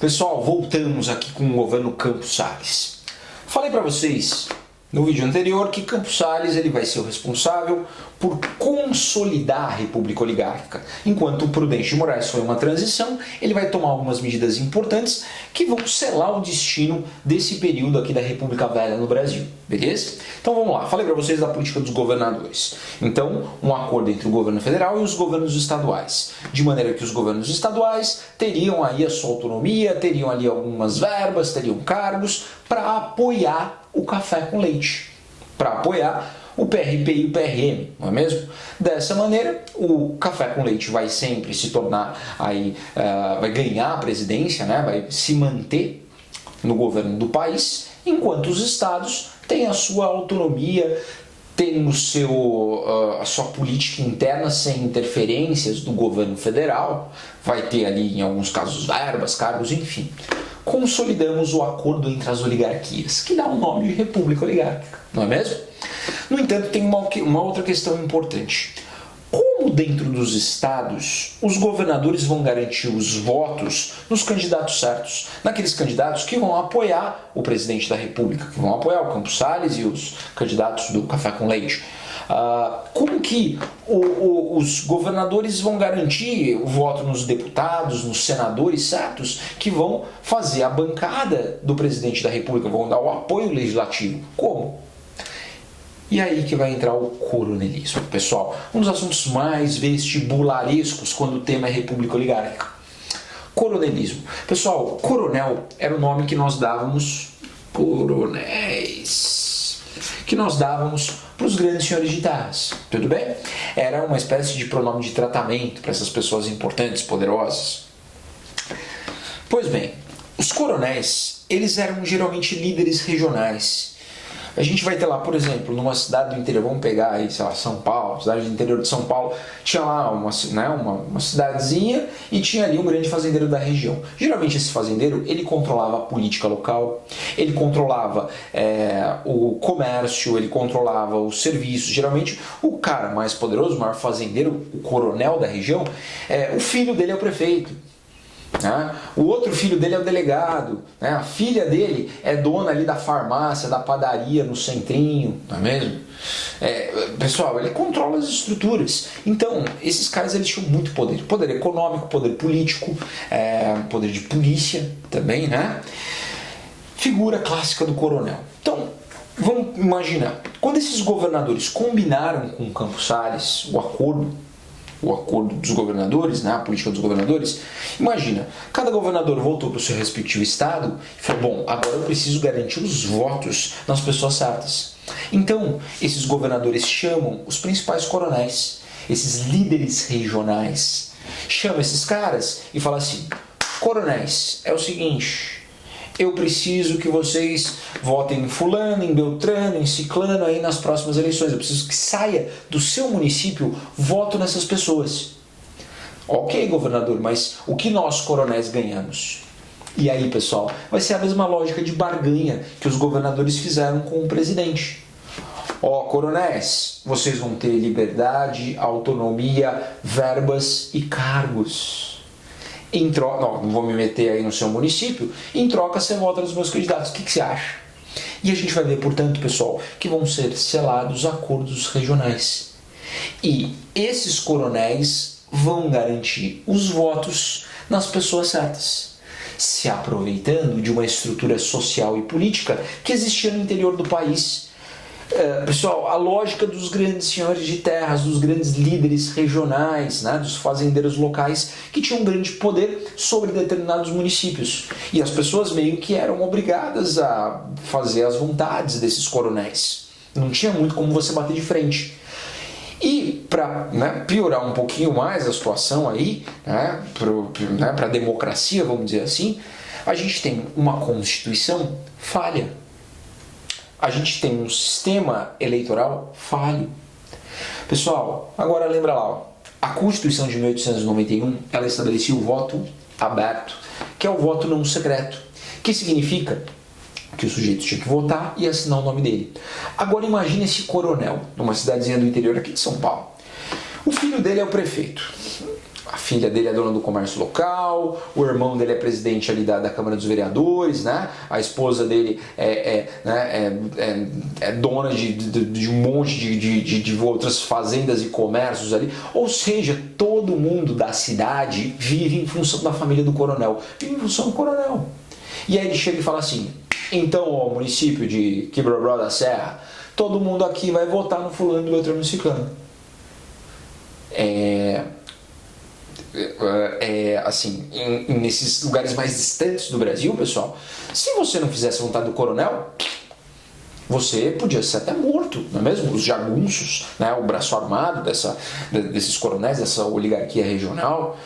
Pessoal, voltamos aqui com o governo Campos Salles. Falei para vocês no vídeo anterior que Campos Salles ele vai ser o responsável por consolidar a República Oligárquica. Enquanto o Prudente de Moraes foi uma transição, ele vai tomar algumas medidas importantes que vão selar o destino desse período aqui da República Velha no Brasil, beleza? Então vamos lá, falei para vocês da política dos governadores. Então, um acordo entre o governo federal e os governos estaduais, de maneira que os governos estaduais teriam aí a sua autonomia, teriam ali algumas verbas, teriam cargos para apoiar o café com leite, para apoiar o PRP e o PRM, não é mesmo? Dessa maneira, o café com leite vai sempre se tornar aí, vai ganhar a presidência, né? Vai se manter no governo do país, enquanto os estados têm a sua autonomia, têm a sua política interna sem interferências do governo federal, vai ter ali em alguns casos verbas, cargos, enfim. Consolidamos o acordo entre as oligarquias, que dá o nome de República Oligárquica, não é mesmo? No entanto, tem uma outra questão importante. Como dentro dos estados, os governadores vão garantir os votos nos candidatos certos, naqueles candidatos que vão apoiar o presidente da República, que vão apoiar o Campos Salles e os candidatos do café com leite? Como que os governadores vão garantir o voto nos deputados, nos senadores certos, que vão fazer a bancada do presidente da República, vão dar o apoio legislativo? Como? E aí que vai entrar o coronelismo, pessoal. Um dos assuntos mais vestibularescos quando o tema é República Oligárquica. Coronelismo. Pessoal, coronel era o nome que nós dávamos, coronéis, que nós dávamos para os grandes senhores de terras, tudo bem? Era uma espécie de pronome de tratamento para essas pessoas importantes, poderosas. Pois bem, os coronéis, eles eram geralmente líderes regionais. A gente vai ter lá, por exemplo, numa cidade do interior, vamos pegar aí, sei lá, São Paulo, cidade do interior de São Paulo, tinha lá uma cidadezinha e tinha ali um grande fazendeiro da região. Geralmente esse fazendeiro, ele controlava a política local, ele controlava o comércio, ele controlava os serviços. Geralmente o cara mais poderoso, o maior fazendeiro, o coronel da região, o filho dele é o prefeito. O outro filho dele é o delegado, a filha dele é dona ali da farmácia, da padaria no centrinho, não é mesmo? Pessoal, ele controla as estruturas. Então, esses caras eles tinham muito poder. Poder econômico, poder político, poder de polícia também, né? Figura clássica do coronel. Então, vamos imaginar, quando esses governadores combinaram com Campos Salles o acordo dos governadores, a política dos governadores, imagina, cada governador voltou para o seu respectivo estado e falou, bom, agora eu preciso garantir os votos nas pessoas certas. Então, esses governadores chamam os principais coronéis, esses líderes regionais, chamam esses caras e falam assim, coronéis, é o seguinte, eu preciso que vocês votem em fulano, em beltrano, em ciclano aí nas próximas eleições. Eu preciso que saia do seu município voto nessas pessoas. Ok, governador, mas o que nós, coronéis, ganhamos? E aí, pessoal, vai ser a mesma lógica de barganha que os governadores fizeram com o presidente. Coronéis, vocês vão ter liberdade, autonomia, verbas e cargos. Em troca, não vou me meter aí no seu município, em troca você vota nos meus candidatos. O que você acha? E a gente vai ver, portanto, pessoal, que vão ser selados acordos regionais. E esses coronéis vão garantir os votos nas pessoas certas, se aproveitando de uma estrutura social e política que existia no interior do país. Pessoal, a lógica dos grandes senhores de terras, dos grandes líderes regionais, dos fazendeiros locais que tinham um grande poder sobre determinados municípios. E as pessoas meio que eram obrigadas a fazer as vontades desses coronéis. Não tinha muito como você bater de frente. E para piorar um pouquinho mais a situação aí, para a democracia, vamos dizer assim, a gente tem uma Constituição falha. A gente tem um sistema eleitoral falho. Pessoal, agora lembra lá, a Constituição de 1891, ela estabelecia o voto aberto, que é o voto não secreto, que significa que o sujeito tinha que votar e assinar o nome dele. Agora imagine esse coronel, numa cidadezinha do interior aqui de São Paulo. O filho dele é o prefeito. A filha dele é dona do comércio local, o irmão dele é presidente ali da Câmara dos Vereadores, né? A esposa dele é dona de um monte de outras fazendas e comércios ali. Ou seja, todo mundo da cidade vive em função da família do coronel, vive em função do coronel. E aí ele chega e fala assim: então, ó, município de Quebra-Bró da Serra, todo mundo aqui vai votar no fulano do Beltrano Ciclano. Assim, nesses lugares mais distantes do Brasil, pessoal, se você não fizesse a vontade do coronel, você podia ser até morto, não é mesmo? Os jagunços, né, o braço armado desses coronéis, dessa oligarquia regional,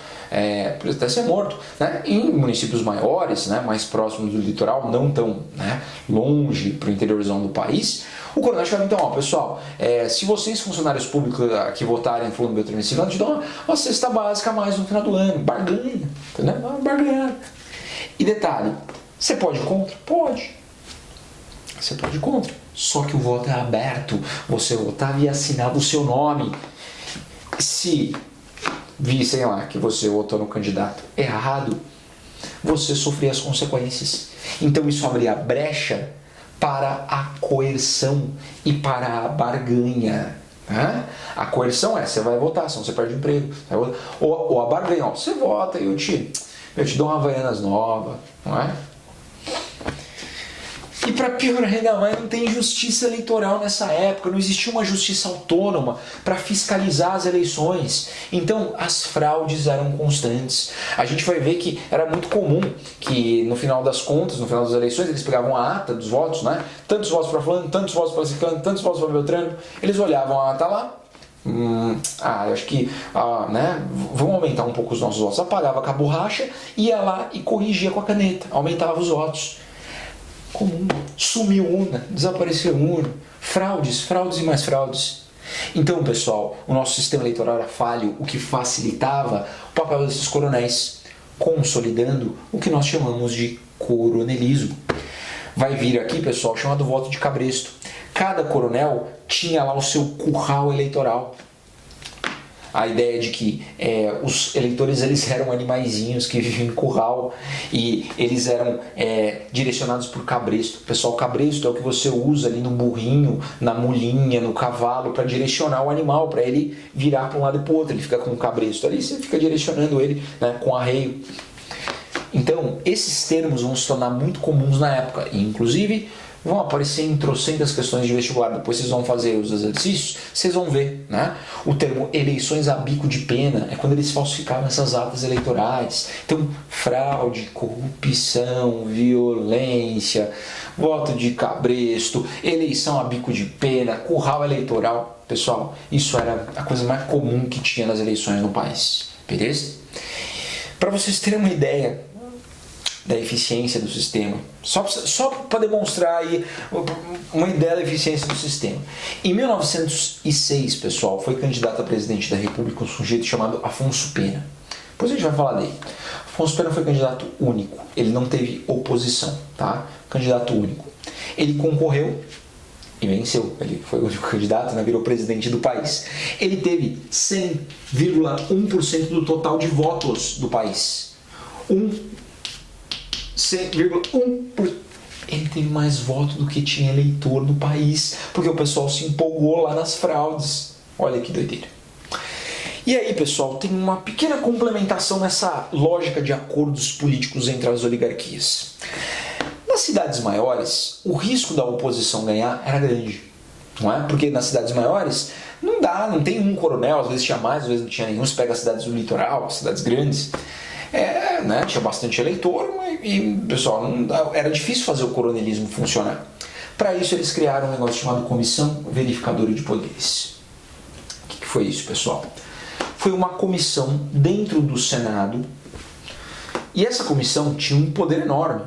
podia até ser morto, né? Em municípios maiores, né, mais próximos do litoral, não tão, né, longe para o interiorzão do país, o coronel chegava, então, ó, pessoal, se vocês funcionários públicos que votarem no Fundo Beltrano Ciclano, te dão uma cesta básica a mais no final do ano, barganha, entendeu? Barganha. E detalhe, você pode ir contra? Pode. Você pode ir contra. Só que o voto é aberto. Você votava e assinava o seu nome. Se vissem lá que você votou no candidato errado, você sofria as consequências. Então isso abria brecha para a coerção e para a barganha. Né? A coerção você vai votar, senão você perde o emprego. Ou a barganha, você vota e eu te dou uma Havaianas nova, não é? E para piorar ainda mais, não tem justiça eleitoral nessa época, não existia uma justiça autônoma para fiscalizar as eleições. Então as fraudes eram constantes. A gente vai ver que era muito comum que no final das contas, no final das eleições, eles pegavam a ata dos votos, né? Tantos votos para fulano, tantos votos para ciclano, tantos votos para Beltrano. Eles olhavam a ata lá. Eu acho que né, vamos aumentar um pouco os nossos votos. Apagava com a borracha, ia lá e corrigia com a caneta, aumentava os votos. Comum. Sumiu urna, desapareceu urna, fraudes e mais fraudes. Então, pessoal, o nosso sistema eleitoral era falho, o que facilitava o papel desses coronéis, consolidando o que nós chamamos de coronelismo. Vai vir aqui, pessoal, chamado voto de cabresto. Cada coronel tinha lá o seu curral eleitoral. A ideia de que os eleitores eles eram animaizinhos que viviam em curral e eles eram direcionados por cabresto. Pessoal, cabresto é o que você usa ali no burrinho, na mulinha, no cavalo para direcionar o animal, para ele virar para um lado e para o outro. Ele fica com o cabresto ali, você fica direcionando ele, né, com arreio. Então, esses termos vão se tornar muito comuns na época e, inclusive, vão aparecer em trocentas questões de vestibular. Depois vocês vão fazer os exercícios, vocês vão ver, né? O termo eleições a bico de pena é quando eles falsificavam essas atas eleitorais. Então, fraude, corrupção, violência, voto de cabresto, eleição a bico de pena, curral eleitoral. Pessoal, isso era a coisa mais comum que tinha nas eleições no país. Beleza? Para vocês terem uma ideia da eficiência do sistema, só para demonstrar aí uma ideia da eficiência do sistema. Em 1906, pessoal, foi candidato a presidente da República um sujeito chamado Afonso Pena. Depois a gente vai falar dele. Afonso Pena foi candidato único, ele não teve oposição, tá? Candidato único. Ele concorreu e venceu, ele foi o único candidato, né? Virou presidente do país. Ele teve 100,1% do total de votos do país. 100,1%. Ele teve mais votos do que tinha eleitor no país, porque o pessoal se empolgou lá nas fraudes. Olha que doideira. E aí, pessoal, tem uma pequena complementação nessa lógica de acordos políticos entre as oligarquias. Nas cidades maiores, o risco da oposição ganhar era grande, não é? Porque nas cidades maiores não tem um coronel, às vezes tinha mais, às vezes não tinha nenhum. Você pega as cidades do litoral, as cidades grandes, né, tinha bastante eleitor e, pessoal, era difícil fazer o coronelismo funcionar. Para isso, eles criaram um negócio chamado Comissão Verificadora de Poderes. O que foi isso, pessoal? Foi uma comissão dentro do Senado e essa comissão tinha um poder enorme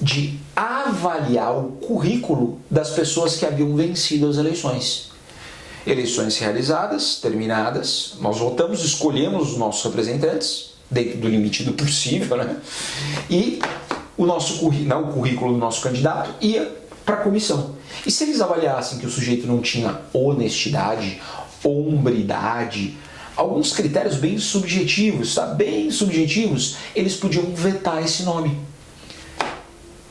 de avaliar o currículo das pessoas que haviam vencido as eleições. Eleições realizadas, terminadas, nós votamos, escolhemos os nossos representantes, dentro do limite do possível, né? E o currículo do nosso candidato ia para a comissão. E se eles avaliassem que o sujeito não tinha honestidade, hombridade, alguns critérios bem subjetivos, tá? Bem subjetivos, eles podiam vetar esse nome.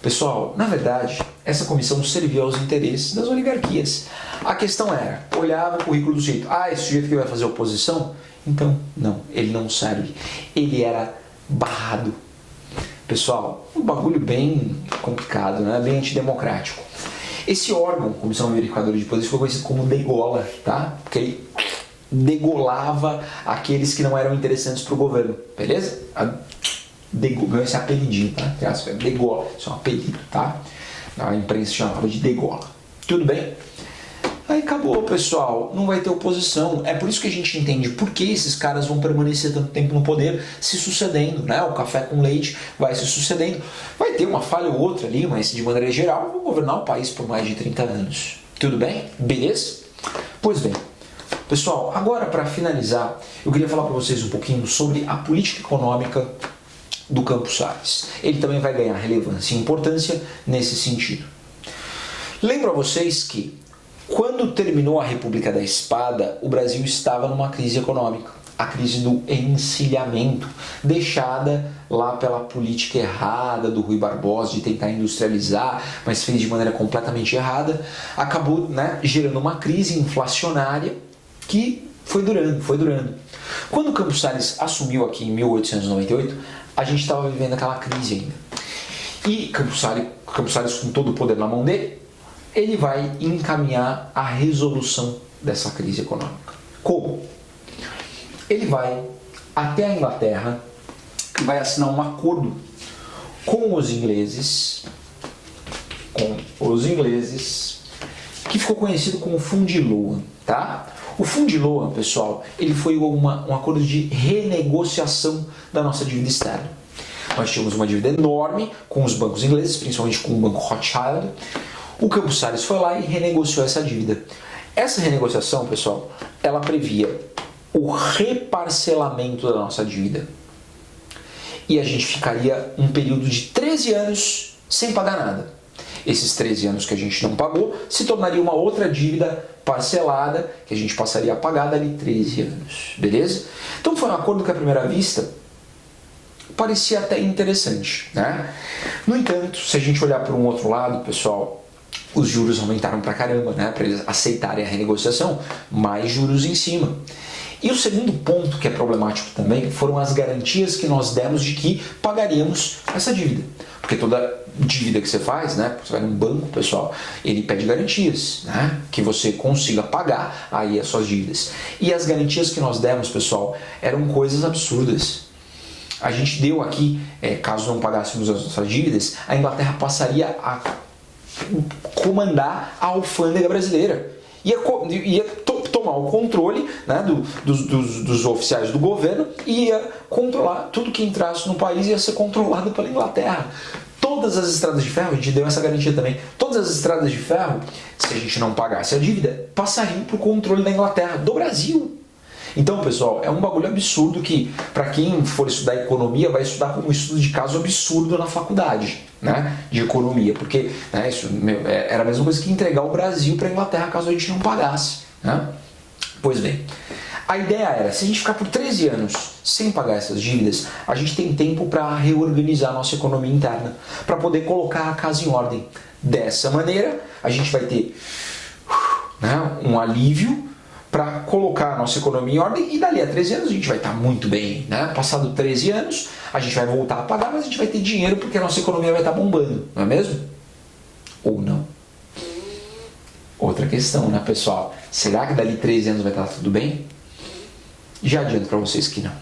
Pessoal, na verdade, essa comissão servia aos interesses das oligarquias. A questão era, olhava o currículo do sujeito, esse sujeito que vai fazer oposição? Então, não, ele não serve. Ele era barrado. Pessoal, um bagulho bem complicado, né? Bem antidemocrático. Esse órgão, Comissão Verificadora de Poderes, foi conhecido como degola, tá? Porque ele degolava aqueles que não eram interessantes para o governo, beleza? Ganhou esse apelidinho, tá? Degola, isso é um apelido, tá? A imprensa chamava de degola. Tudo bem? Aí acabou, pessoal, não vai ter oposição. É por isso que a gente entende por que esses caras vão permanecer tanto tempo no poder, se sucedendo, né? O café com leite vai se sucedendo. Vai ter uma falha ou outra ali, mas de maneira geral vão governar o país por mais de 30 anos. Tudo bem? Beleza? Pois bem, pessoal, agora para finalizar, eu queria falar para vocês um pouquinho sobre a política econômica do Campos Salles. Ele também vai ganhar relevância e importância nesse sentido. Lembro a vocês que quando terminou a República da Espada, o Brasil estava numa crise econômica, a crise do encilhamento, deixada lá pela política errada do Rui Barbosa de tentar industrializar, mas fez de maneira completamente errada, acabou, né, gerando uma crise inflacionária que foi durando. Quando o Campos Salles assumiu aqui em 1898, a gente estava vivendo aquela crise ainda. E Campos Salles, com todo o poder na mão dele, ele vai encaminhar a resolução dessa crise econômica. Como? Ele vai até a Inglaterra e vai assinar um acordo com os ingleses, que ficou conhecido como Fundiloan, tá? O Fundiloan, pessoal, ele foi um acordo de renegociação da nossa dívida externa. Nós tínhamos uma dívida enorme com os bancos ingleses, principalmente com o Banco Rothschild. O Campos Salles foi lá e renegociou essa dívida. Essa renegociação, pessoal, ela previa o reparcelamento da nossa dívida. E a gente ficaria um período de 13 anos sem pagar nada. Esses 13 anos que a gente não pagou se tornaria uma outra dívida parcelada que a gente passaria a pagar dali 13 anos. Beleza? Então foi um acordo que à primeira vista parecia até interessante, né? No entanto, se a gente olhar por um outro lado, pessoal, os juros aumentaram pra caramba, né? Para eles aceitarem a renegociação, mais juros em cima. E o segundo ponto que é problemático também foram as garantias que nós demos de que pagaríamos essa dívida. Porque toda dívida que você faz, né? Você vai num banco, pessoal, ele pede garantias, né? Que você consiga pagar aí as suas dívidas. E as garantias que nós demos, pessoal, eram coisas absurdas. A gente deu aqui, caso não pagássemos as nossas dívidas, a Inglaterra passaria a comandar a alfândega brasileira. Ia tomar o controle, né, dos oficiais do governo e ia controlar tudo que entrasse no país, ia ser controlado pela Inglaterra. Todas as estradas de ferro, a gente deu essa garantia também, todas as estradas de ferro, se a gente não pagasse a dívida, passariam para o controle da Inglaterra, do Brasil. Então, pessoal, é um bagulho absurdo que, para quem for estudar economia, vai estudar como um estudo de caso absurdo na faculdade, né, de economia, porque, né, isso era a mesma coisa que entregar o Brasil para a Inglaterra caso a gente não pagasse, né? Pois bem, a ideia era, se a gente ficar por 13 anos sem pagar essas dívidas, a gente tem tempo para reorganizar a nossa economia interna, para poder colocar a casa em ordem. Dessa maneira, a gente vai ter, né, um alívio para colocar a nossa economia em ordem e dali a 13 anos a gente vai estar muito bem, né? Passado 13 anos, a gente vai voltar a pagar, mas a gente vai ter dinheiro porque a nossa economia vai estar bombando, não é mesmo? Ou não? Outra questão, né, pessoal? Será que dali 13 anos vai estar tudo bem? Já adianto para vocês que não.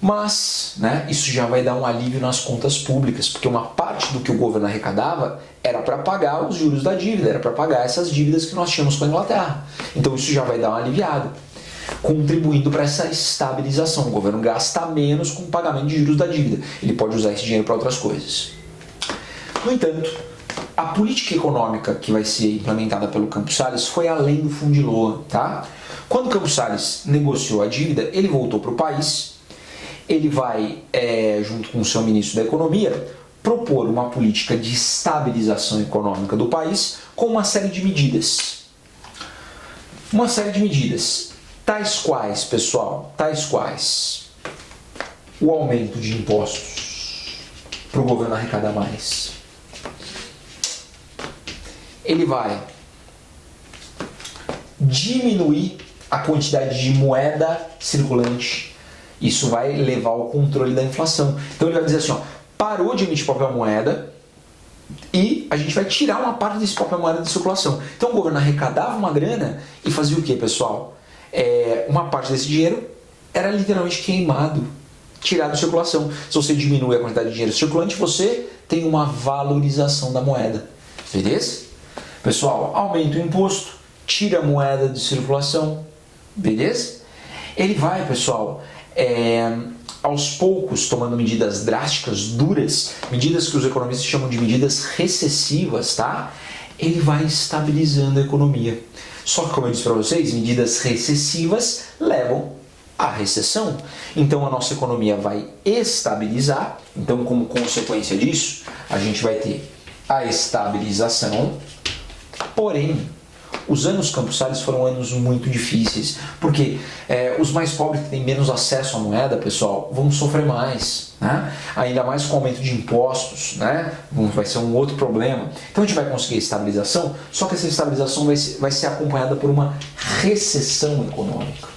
Mas, né, isso já vai dar um alívio nas contas públicas, porque uma parte do que o governo arrecadava era para pagar os juros da dívida, era para pagar essas dívidas que nós tínhamos com a Inglaterra. Então isso já vai dar uma aliviada, contribuindo para essa estabilização. O governo gasta menos com o pagamento de juros da dívida. Ele pode usar esse dinheiro para outras coisas. No entanto, a política econômica que vai ser implementada pelo Campos Salles foi além do Fundiloan, tá? Quando o Campos Salles negociou a dívida, ele voltou para o país. Ele vai, junto com o seu ministro da Economia, propor uma política de estabilização econômica do país com uma série de medidas. Uma série de medidas. Tais quais, pessoal, tais quais o aumento de impostos para o governo arrecadar mais. Ele vai diminuir a quantidade de moeda circulante. Isso vai levar ao controle da inflação. Então ele vai dizer assim, ó, parou de emitir papel moeda e a gente vai tirar uma parte desse papel moeda de circulação. Então o governo arrecadava uma grana e fazia o que, pessoal? Uma parte desse dinheiro era literalmente queimado, tirado de circulação. Se você diminui a quantidade de dinheiro circulante, você tem uma valorização da moeda. Beleza? Pessoal, aumenta o imposto, tira a moeda de circulação. Beleza? Ele vai, pessoal, aos poucos tomando medidas drásticas, duras, medidas que os economistas chamam de medidas recessivas, tá? Ele vai estabilizando a economia. Só que, como eu disse para vocês, medidas recessivas levam à recessão. Então a nossa economia vai estabilizar. Então, como consequência disso, a gente vai ter a estabilização. Porém, os anos Campos Salles foram anos muito difíceis, porque os mais pobres que têm menos acesso à moeda, pessoal, vão sofrer mais, né? Ainda mais com o aumento de impostos, né? Vai ser um outro problema. Então a gente vai conseguir a estabilização, só que essa estabilização vai ser acompanhada por uma recessão econômica.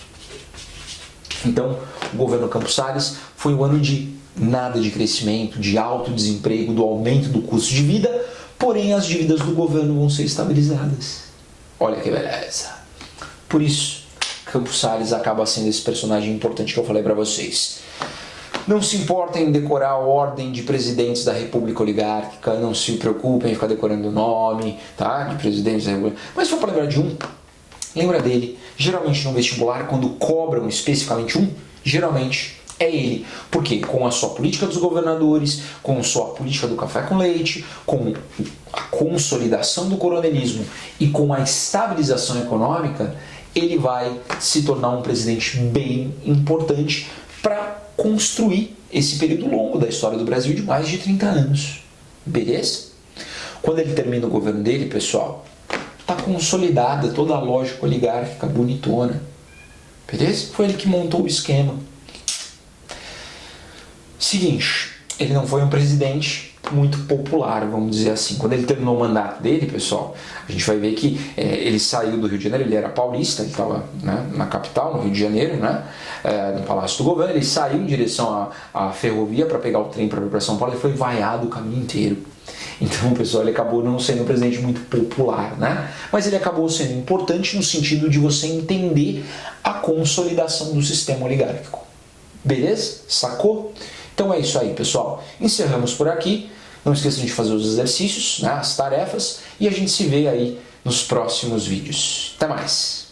Então o governo Campos Salles foi um ano de nada de crescimento, de alto desemprego, do aumento do custo de vida, porém as dívidas do governo vão ser estabilizadas. Olha que beleza. Por isso, Campos Salles acaba sendo esse personagem importante que eu falei para vocês. Não se importem em decorar a ordem de presidentes da República Oligárquica, não se preocupem em ficar decorando o nome, tá? De presidentes da República. Mas se for para lembrar de um, lembra dele. Geralmente no vestibular, quando cobram especificamente um, geralmente é ele. Porque com a sua política dos governadores, com a sua política do café com leite, com a consolidação do coronelismo e com a estabilização econômica, ele vai se tornar um presidente bem importante para construir esse período longo da história do Brasil de mais de 30 anos. Beleza? Quando ele termina o governo dele, pessoal, está consolidada toda a lógica oligárquica bonitona. Beleza? Foi ele que montou o esquema. Seguinte, ele não foi um presidente muito popular, vamos dizer assim. Quando ele terminou o mandato dele, pessoal, a gente vai ver que ele saiu do Rio de Janeiro, ele era paulista, ele estava, né, na capital, no Rio de Janeiro, né, no Palácio do Governo, ele saiu em direção à ferrovia para pegar o trem para vir para São Paulo e foi vaiado o caminho inteiro. Então, pessoal, ele acabou não sendo um presidente muito popular, né? Mas ele acabou sendo importante no sentido de você entender a consolidação do sistema oligárquico. Beleza? Sacou? Então é isso aí, pessoal. Encerramos por aqui. Não esqueçam de fazer os exercícios, né, as tarefas, e a gente se vê aí nos próximos vídeos. Até mais!